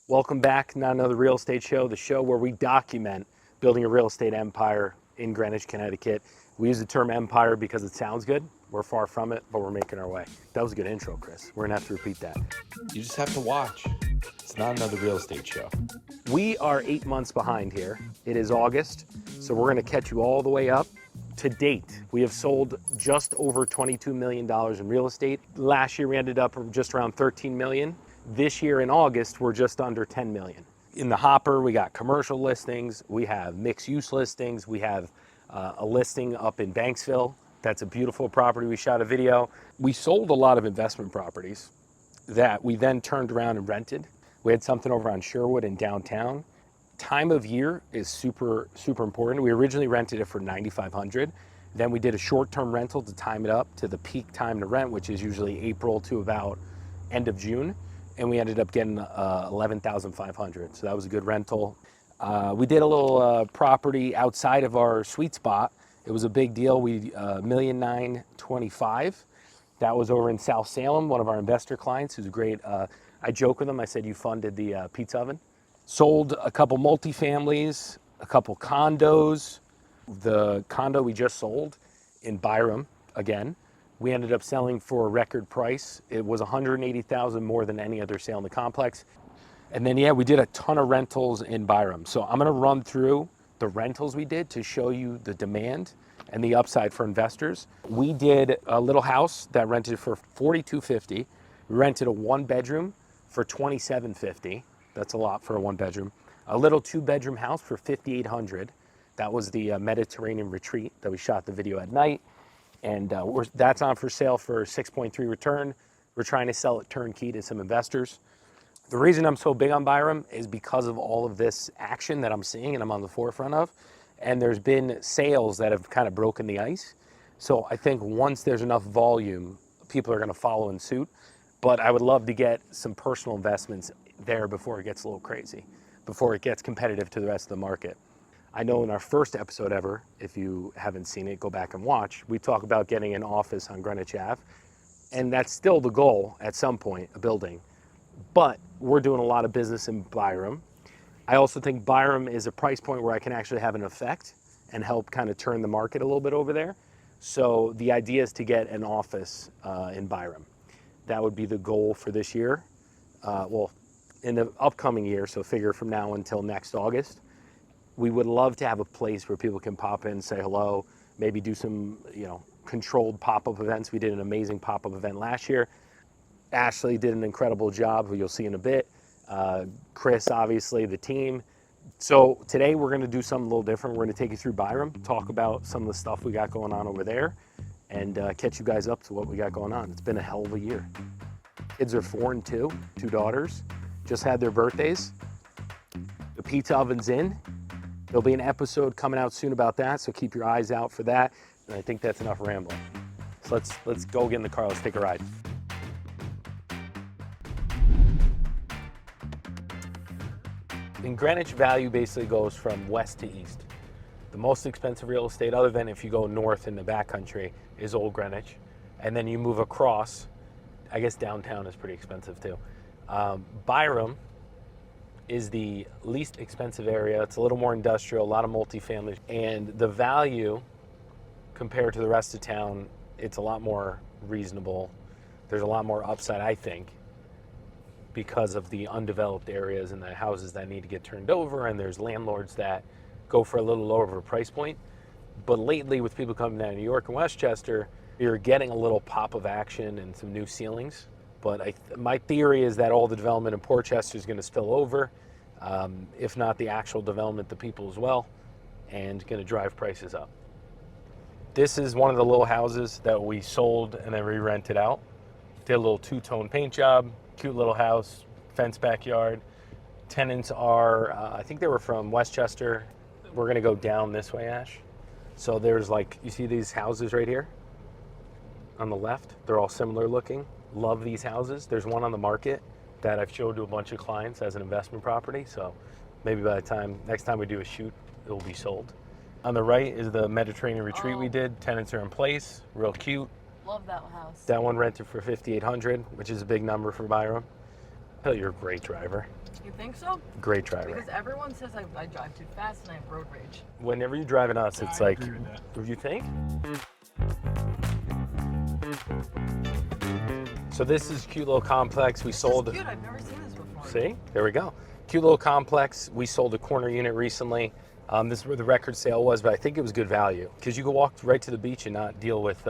Welcome back, Not Another Real Estate Show, the show where we document building a real estate empire in Greenwich, Connecticut. We use the term empire because it sounds good. We're far from it, but we're making our way. That was a good intro, Chris. We're gonna have to repeat that. You just have to watch. It's not another real estate show. We are 8 months behind here. It is August, so we're gonna catch you all the way up. To date, we have sold just over $22 million in real estate. Last year, we ended up just around 13 million. This year in August, we're just under 10 million. In the hopper, we got commercial listings, we have mixed use listings, we have a listing up in Banksville. That's a beautiful property. We shot a video. We sold a lot of investment properties that we then turned around and rented. We had something over on Sherwood in downtown. Time of year is super important. We originally rented it for $9,500. Then we did a short-term rental to time it up to the peak time to rent, which is usually April to about end of June. And we ended up getting $11,500. So that was a good rental. We did a little property outside of our sweet spot. It was a big deal. We $1,925,000. That was over in South Salem. One of our investor clients who's a great. I joke with him. I said, "You funded the pizza oven." Sold a couple multifamilies, a couple condos. The condo we just sold in Byram, again, we ended up selling for a record price. It was $180,000 more than any other sale in the complex. And then, yeah, we did a ton of rentals in Byram. So I'm gonna run through the rentals we did to show you the demand and the upside for investors. We did a little house that rented for $42.50. We rented a one bedroom for $27.50. That's a lot for a one bedroom. A little two bedroom house for $5,800. That was the Mediterranean retreat that we shot the video at night. And that's on for sale for 6.3 return. We're trying to sell it turnkey to some investors. The reason I'm so big on Byram is because of all of this action that I'm seeing and I'm on the forefront of. And there's been sales that have kind of broken the ice. So I think once there's enough volume, people are gonna follow in suit. But I would love to get some personal investments there before it gets a little crazy, before it gets competitive to the rest of the market. I know in our first episode ever, if you haven't seen it, go back and watch, we talk about getting an office on Greenwich Ave. And that's still the goal at some point, a building. But we're doing a lot of business in Byram. I also think Byram is a price point where I can actually have an effect and help kind of turn the market a little bit over there. So the idea is to get an office in Byram. That would be the goal for this year. Well, in the upcoming year, so figure from now until next August. We would love to have a place where people can pop in, say hello, maybe do some, controlled pop-up events. We did an amazing pop-up event last year. Ashley did an incredible job, who you'll see in a bit. Chris, obviously, the team. So today we're gonna do something a little different. We're gonna take you through Byram, talk about some of the stuff we got going on over there, and catch you guys up to what we got going on. It's been a hell of a year. Kids are 4 and 2 daughters, just had their birthdays. The pizza oven's in. There'll be an episode coming out soon about that, so keep your eyes out for that. And I think that's enough rambling. So let's go get in the car, let's take a ride. In Greenwich, value basically goes from west to east. The most expensive real estate, other than if you go north in the backcountry, is Old Greenwich. And then you move across, I guess downtown is pretty expensive too. Byram is the least expensive area. It's a little more industrial, a lot of multifamily. And the value compared to the rest of town, it's a lot more reasonable. There's a lot more upside, I think, because of the undeveloped areas and the houses that need to get turned over, and there's landlords that go for a little lower of a price point. But lately, with people coming down to New York and Westchester, you're getting a little pop of action and some new ceilings. But my theory is that all the development in Portchester is going to spill over, if not the actual development, the people as well, and going to drive prices up. This is one of the little houses that we sold and then re-rented out. Did a little two-tone paint job, cute little house, fenced backyard. Tenants are, I think they were from Westchester. We're going to go down this way, Ash. So there's you see these houses right here on the left? They're all similar looking. Love these houses. There's one on the market that I've showed to a bunch of clients as an investment property. So maybe by the next time we do a shoot, it will be sold. On the right is the Mediterranean retreat we did. Tenants are in place, real cute. Love that house. That one rented for $5,800, which is a big number for Byram. Oh, you're a great driver. You think so? Great driver. Because everyone says I drive too fast and I have road rage. Whenever you're driving us, it's like, you think? So this is cute little complex. We sold. Cute. I've never seen this before. See, there we go. Cute little complex. We sold a corner unit recently. This is where the record sale was, but I think it was good value because you could walk right to the beach and not deal with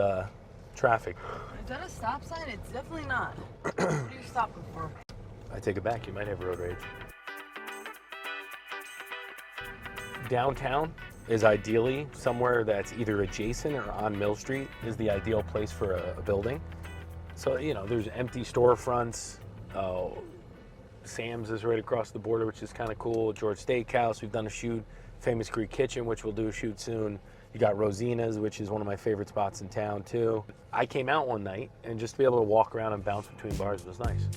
traffic. Is that a stop sign? It's definitely not. What are you stopping for? I take it back. You might have road rage. Downtown is ideally somewhere that's either adjacent or on Mill Street is the ideal place for a building. So, you know, there's empty storefronts. Sam's is right across the border, which is kind of cool. George Steakhouse, we've done a shoot. Famous Greek Kitchen, which we'll do a shoot soon. You got Rosina's, which is one of my favorite spots in town too. I came out one night and just to be able to walk around and bounce between bars was nice.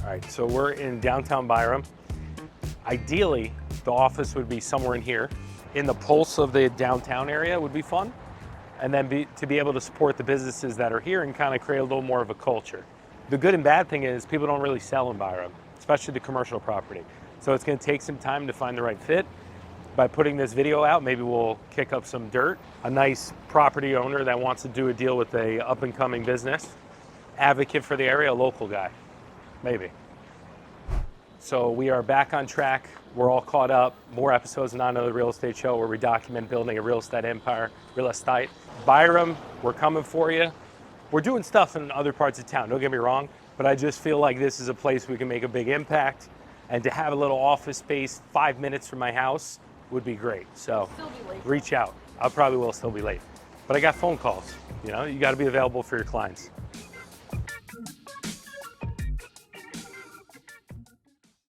All right, so we're in downtown Byram. Ideally, the office would be somewhere in here. In the pulse of the downtown area would be fun. And then to be able to support the businesses that are here and kind of create a little more of a culture. The good and bad thing is people don't really sell in Byram, especially the commercial property. So it's gonna take some time to find the right fit. By putting this video out, maybe we'll kick up some dirt. A nice property owner that wants to do a deal with a up and coming business, advocate for the area, a local guy, maybe. So we are back on track. We're all caught up. More episodes of Not Another Real Estate Show where we document building a real estate empire, real estate. Byram, we're coming for you. We're doing stuff in other parts of town, don't get me wrong, but I just feel like this is a place we can make a big impact, and to have a little office space 5 minutes from my house would be great. So Still be late. reach out. I probably will still be late, but I got phone calls. You know, you got to be available for your clients.